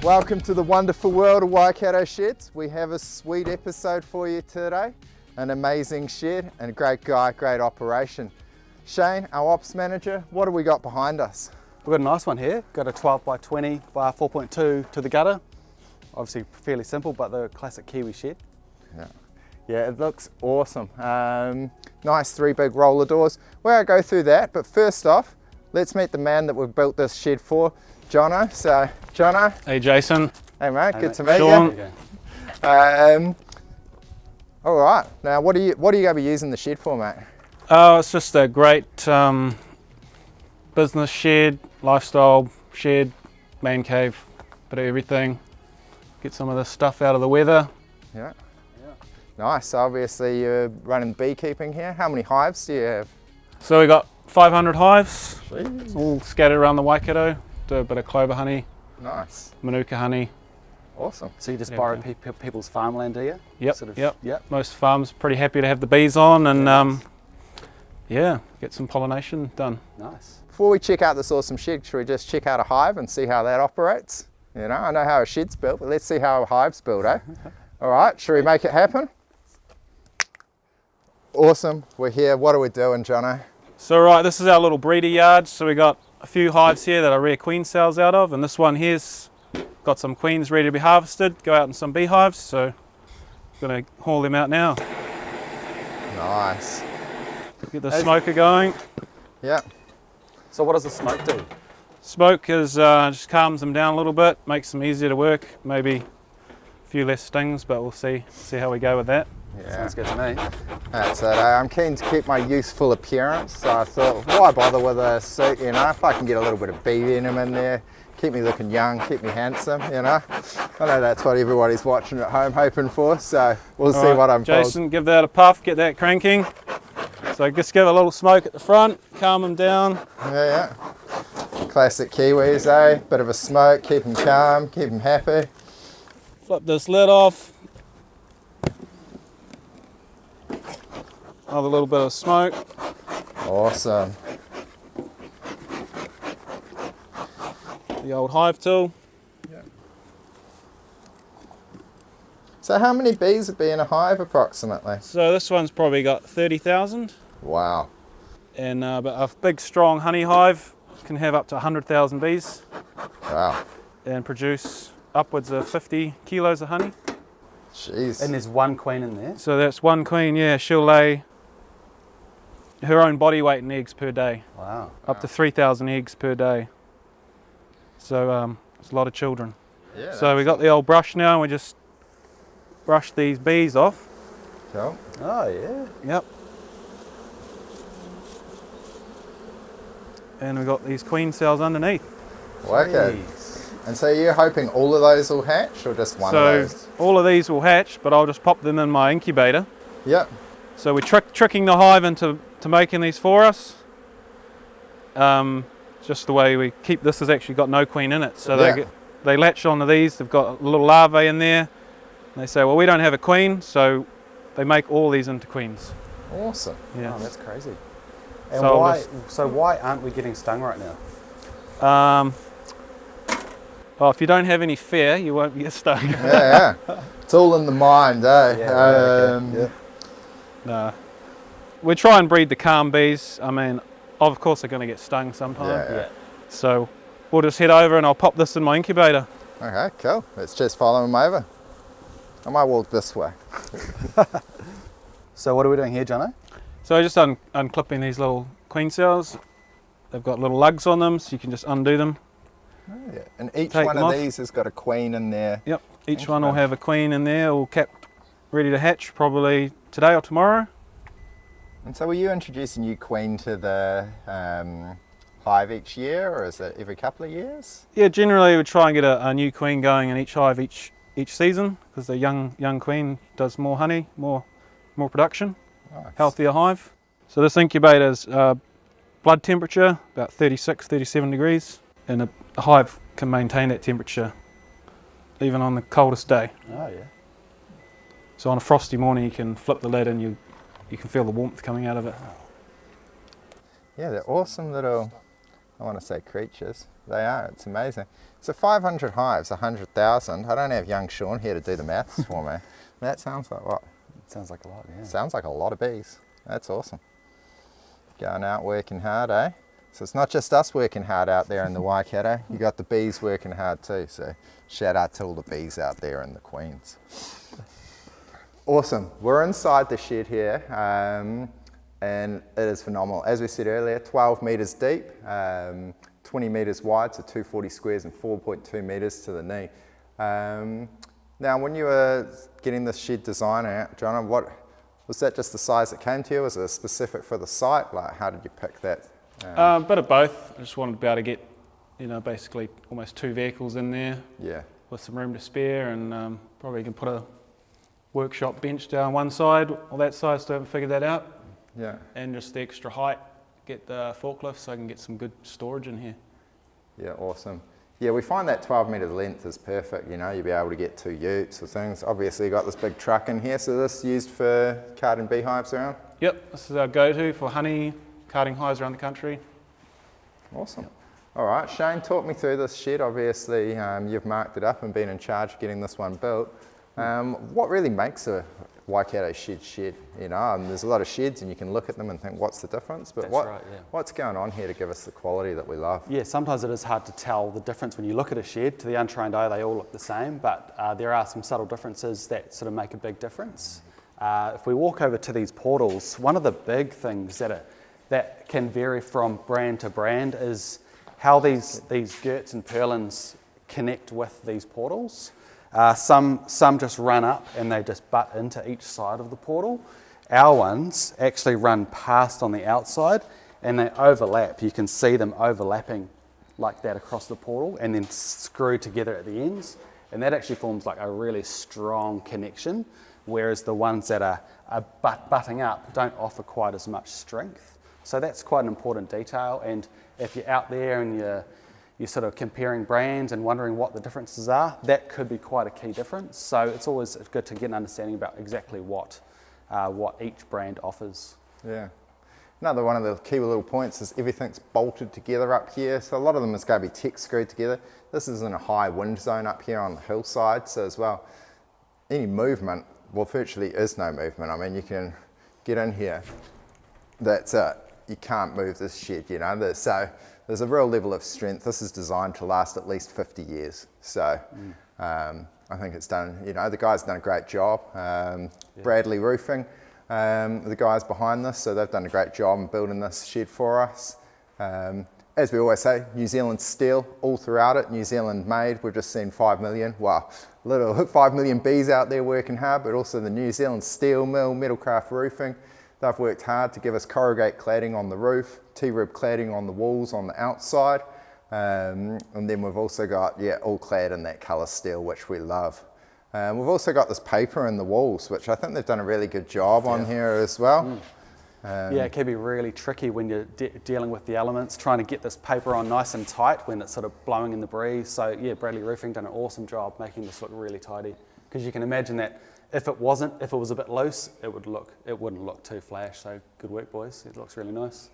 Welcome to the wonderful world of Waikato Sheds. We have a sweet episode for you today. An amazing shed and a great guy, great operation. Shane, our ops manager, what have we got behind us? We've got a nice one here. Got a 12 by 20 by 4.2 to the gutter. Obviously fairly simple, but the classic Kiwi shed. Yeah, it looks awesome. Nice 3 big roller doors. We're going to go through that, but first off, let's meet the man that we've built this shed for, Jono. So, Jono. Hey Jason. Hey mate, good mate. to meet Sean. you. All right, now what are you going to be using the shed for, mate? Oh, it's just a great business shed, lifestyle shed, man cave, bit of everything. Get some of this stuff out of the weather. Yeah. Nice, obviously you're running beekeeping here. How many hives do you have? So we got 500 hives, Jeez. all scattered around the Waikato. Do a bit of clover honey, Nice. manuka honey. Awesome. So you just borrow people's farmland, do you? Yep, Sort of, yep. Most farms pretty happy to have the bees on and yeah, get some pollination done. Nice. Before we check out this awesome shed, should we just check out a hive and see how that operates? You know, I know how a shed's built, but let's see how a hive's built, eh? All right, should we make it happen? Awesome, we're here. What are we doing, Jono? So right, this is our little breeder yard. So we got a few hives here that are rare queen cells out of, and this one here's got some queens ready to be harvested, go out in some beehives. So I'm gonna haul them out now. Nice. Get the smoker going. Yeah. So what does the smoke do? Smoke is just calms them down a little bit, makes them easier to work, maybe a few less stings, but we'll see how we go with that. Yeah. Sounds good to me. That's it. I'm keen to keep my youthful appearance, so I thought, why bother with a suit, you know, if I can get a little bit of bee venom in there, keep me looking young, keep me handsome, you know. I know that's what everybody's watching at home hoping for, so we'll see what I'm told. Jason, give that a puff, get that cranking. So just give a little smoke at the front, calm them down. Yeah. Classic Kiwis, eh? Bit of a smoke, keep them calm, keep them happy. Flip this lid off. Another little bit of smoke. Awesome. The old hive tool. So how many bees would be in a hive approximately? So this one's probably got 30,000. Wow. And but a big strong honey hive can have up to 100,000 bees Wow. and produce upwards of 50 kilos of honey. Jeez. And there's one queen in there. So that's one queen, yeah, she'll lay her own body weight in eggs per day. Wow. Up to 3,000 eggs per day. So it's a lot of children. Yeah, So we got the old brush now and we just brush these bees off. cool. Oh yeah. Yep. And we've got these queen cells underneath. Wicked. Jeez. And so you're hoping all of those will hatch or just one of So those? all of these will hatch, but I'll just pop them in my incubator. Yep. So we're tricking the hive into making these for us. Just the way we keep this has actually got no queen in it. So they latch onto these, they've got a little larvae in there. And they say, well, we don't have a queen, so they make all these into queens. Awesome. Yeah. Oh, that's crazy. And So why aren't we getting stung right now? Well, if you don't have any fear, you won't get stung. Yeah. It's all in the mind, eh? Yeah. No. We try and breed the calm bees. I mean, of course they're going to get stung sometime. Yeah. So we'll just head over and I'll pop this in my incubator. Okay, cool. Let's just follow them over. I might walk this way. So what are we doing here, Jono? So just unclipping these little queen cells. They've got little lugs on them, so you can just undo them. Oh, yeah. And each Take one them of off. these has got a queen in there. Yep, each one will have a queen in there, all capped, ready to hatch probably today or tomorrow. And so were you introduce a new queen to the hive each year, or is it every couple of years? Yeah, generally we try and get a new queen going in each hive each season, because the young queen does more honey, more production, Nice. healthier hive. So this incubator's blood temperature, about 36, 37 degrees, and a hive can maintain that temperature even on the coldest day. Oh yeah. So on a frosty morning you can flip the lid and you can feel the warmth coming out of it. Yeah, they're awesome little I want to say creatures. They are, it's amazing. So 500 hives, 100,000. I don't have young Sean here to do the maths for me. That sounds like what? It sounds like a lot, yeah. Sounds like a lot of bees. That's awesome. Going out working hard, eh? So it's not just us working hard out there in the Waikato, you got the bees working hard too. So shout out to all the bees out there and the queens. Awesome. We're inside the shed here. And it is phenomenal. As we said earlier, 12 metres deep, 20 metres wide, so 240 squares and 4.2 metres to the knee. Now, when you were getting this shed design out, Jono, was that just the size that came to you? Was it specific for the site? Like, how did you pick that? A bit of both. I just wanted to be able to get, you know, basically almost 2 vehicles in there. Yeah. With some room to spare, and probably can put a workshop bench down one side or that side, still haven't figured that out. Yeah. And just the extra height, get the forklift so I can get some good storage in here. Yeah, awesome. Yeah, we find that 12 metre length is perfect, you know, you'll be able to get 2 utes or things. Obviously you got this big truck in here, so this is used for carting beehives around? Yep, this is our go-to for honey, carting hives around the country. Awesome. Yep. All right, Shane, talk me through this shed. Obviously you've marked it up and been in charge of getting this one built. What really makes a Waikato shed, you know, and there's a lot of sheds and you can look at them and think, what's the difference? But what's going on here to give us the quality that we love? Yeah, sometimes it is hard to tell the difference when you look at a shed. To the untrained eye, they all look the same, but there are some subtle differences that sort of make a big difference. If we walk over to these portals, one of the big things that can vary from brand to brand is how these girts and purlins connect with these portals. Some just run up and they just butt into each side of the portal. Our ones actually run past on the outside and they overlap. You can see them overlapping like that across the portal and then screw together at the ends. And that actually forms like a really strong connection, whereas the ones that are butting up don't offer quite as much strength. So that's quite an important detail. And if you're out there and you're sort of comparing brands and wondering what the differences are, that could be quite a key difference. So it's always good to get an understanding about exactly what each brand offers. Yeah. Another one of the key little points is everything's bolted together up here. So a lot of them is going to be tech screwed together. This is in a high wind zone up here on the hillside. So as well, any movement, well, virtually is no movement. I mean, you can get in here. That's it. You can't move this shed, you know. So there's a real level of strength. This is designed to last at least 50 years. So I think it's done, you know, the guy's done a great job. Bradley Roofing, the guys behind this, so they've done a great job in building this shed for us. As we always say, New Zealand steel all throughout it, New Zealand made. We've just seen 5 million, well, little 5 million bees out there working hard, but also the New Zealand steel mill, Metalcraft Roofing. They've worked hard to give us corrugate cladding on the roof, T-rib cladding on the walls on the outside, and then we've also got, all clad in that Colorsteel, which we love. We've also got this paper in the walls, which I think they've done a really good job on here as well. Yeah, it can be really tricky when you're dealing with the elements, trying to get this paper on nice and tight when it's sort of blowing in the breeze. So yeah, Bradley Roofing done an awesome job making this look really tidy, because you can imagine that if it was a bit loose, it wouldn't look too flash. So good work, boys. It looks really nice.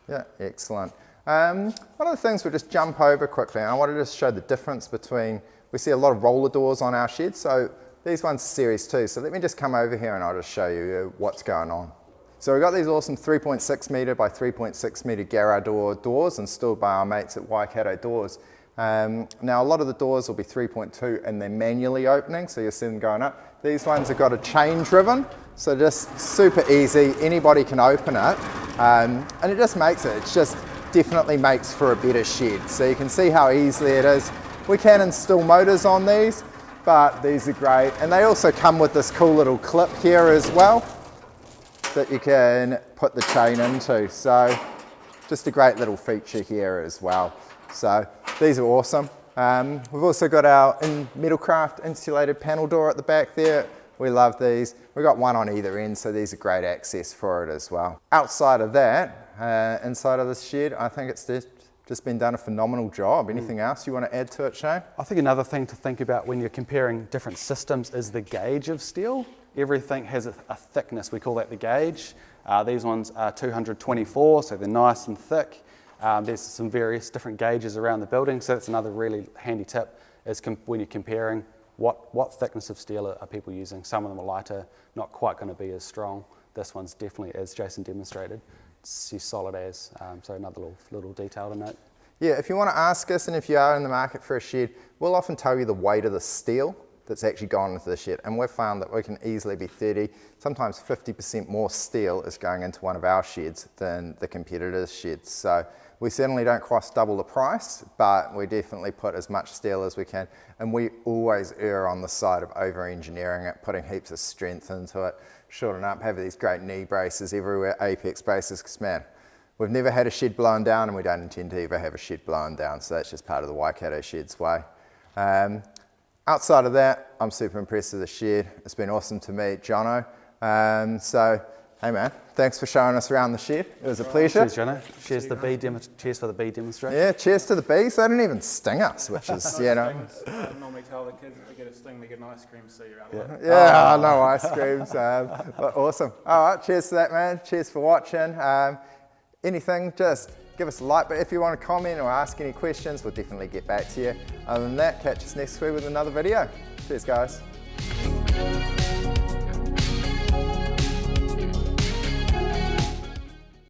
Yeah, excellent. One of the things we'll just jump over quickly, and I wanted to just show the difference between, we see a lot of roller doors on our shed, so these ones are Series 2. So let me just come over here and I'll just show you what's going on. So we've got these awesome 3.6 metre by 3.6 metre garage doors installed by our mates at Waikato Doors. Now a lot of the doors will be 3.2 and they're manually opening, so you'll see them going up. These ones have got a chain driven, so just super easy, anybody can open it, and it just definitely makes for a better shed. So you can see how easily it is. We can install motors on these, but these are great. And they also come with this cool little clip here as well that you can put the chain into. So just a great little feature here as well. So these are awesome. We've also got our Metalcraft insulated panel door at the back there. We love these. We've got one on either end, so these are great access for it as well. Outside of that, inside of this shed, I think it's just been done a phenomenal job. Anything else you want to add to it, Shane? I think another thing to think about when you're comparing different systems is the gauge of steel. Everything has a thickness, we call that the gauge. These ones are 224, so they're nice and thick. There's some various different gauges around the building, so that's another really handy tip is when you're comparing what thickness of steel are people using. Some of them are lighter, not quite going to be as strong. This one's definitely, as Jason demonstrated, it's solid as, so another little detail to note. Yeah, if you want to ask us and if you are in the market for a shed, we'll often tell you the weight of the steel that's actually gone into the shed, and we've found that we can easily be 30, sometimes 50% more steel is going into one of our sheds than the competitors' sheds. So we certainly don't cost double the price, but we definitely put as much steel as we can, and we always err on the side of over-engineering it, putting heaps of strength into it, shorten up, have these great knee braces everywhere, apex braces, because man, we've never had a shed blown down and we don't intend to ever have a shed blown down, so that's just part of the Waikato Sheds way. Outside of that, I'm super impressed with the shed. It's been awesome to meet Jono. So, hey man, thanks for showing us around the shed. It was a pleasure. Cheers, Jono. Cheers for the bee demonstration. Yeah, cheers to the bees. They didn't even sting us, which is, you know. I normally tell the kids if they get a sting, they get an ice cream, so you're out of luck. Yeah, no ice creams. But awesome. All right, cheers to that, man. Cheers for watching. Anything, just give us a like, but if you want to comment or ask any questions, we'll definitely get back to you. Other than that, catch us next week with another video. Cheers, guys.